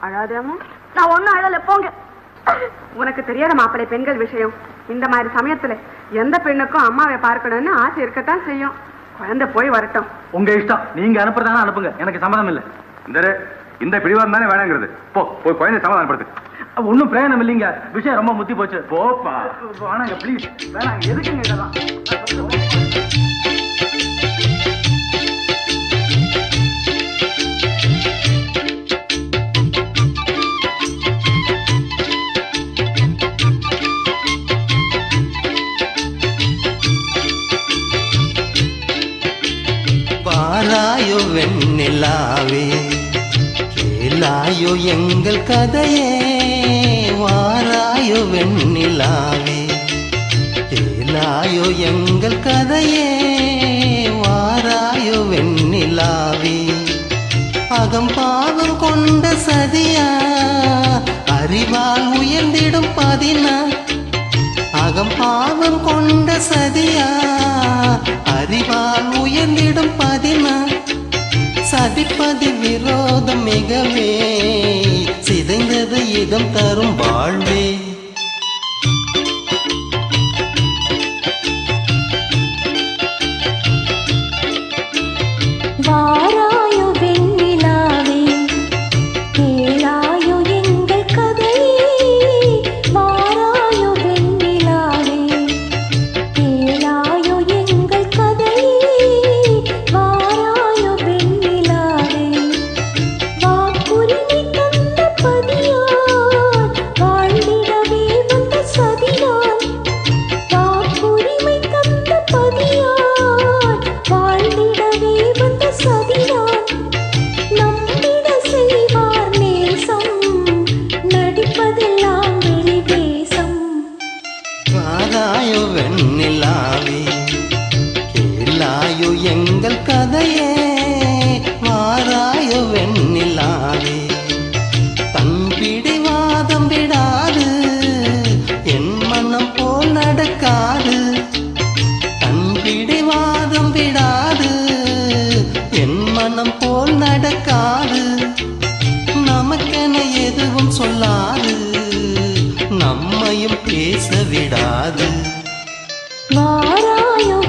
அழாதேம்மா. நான் ஒன்னும் அழல, போங்க. உனக்கு தெரியாத மாப்பிள்ளை பெண்கள் விஷயம். இந்த மாதிரி சமயத்துல எந்த பெண்ணுக்கும் அம்மாவை பார்க்கணும்னு ஆசை இருக்கத்தான் செய்யும். குழந்தை போய் வரட்டும். உங்க இஷ்டம். நீங்க அனுப்புறதான அனுப்புங்க, எனக்கு சம்மதம் இல்லை. இந்த பிடிவாதம் தானே வேணாங்கிறது. போய் குழந்தை சமாதானப்படுத்து. ஒன்னும் பிரயோஜனம் இல்லைங்க. விஷயம் ரொம்ப முத்தி போச்சு. போப்பா. வேணாங்க ப்ளீஸ், வேணாங்க. எதுக்குங்க இதெல்லாம்? வாராயோ வெண்ணிலாவே, கேளாயோ எங்கள் கதையே. வாராயோ வெண்ணிலாவே, கேளாயோ எங்கள் கதையே. வாராயோ வெண்ணிலாவே, அகம்பாகம் கொண்ட சதியா, அறிவால் உயர்ந்திடும் பதினா. அகம்பாகம் கொண்ட சதியா, அறிவால் உயர்ந்திடும் பதினா. சதிப்பதி விரோதம் மிகவே, சிதைந்தது இதம் தரும் வாழ்வே. வாராயோ வெண்ணிலாவே, கேளாயோ எங்கள் கதையே. வாராயோ வெண்ணிலாவே, கேளாயோ எங்கள் கதையே. வாராயோ வெண்ணிலாவே, வாக்குரிமை தந்த பதியான், வாழ்ந்திடவே வந்த சதியான். வாக்குரிமை தந்த பதியான், வாழ்ந்திடவே வந்த சதியான். நம்பிட செய்வார் நேசம், நடிப்பதெல்லாம் வெளி தேசம். வாராயோ வெண்ணிலாவே, கேளாயோ எங்கள் கதையே. வாராயோ வெண்ணிலாவே, தன் பிடிவாதம் விடாது, என் மனம் போல் நடக்காது. தன் பிடிவாதம் விடாது, என் மனம் போல் நடக்காது. நமக்கென எதுவும் சொல்லாது, நம்மையும் பேச விடாது. வாராயோ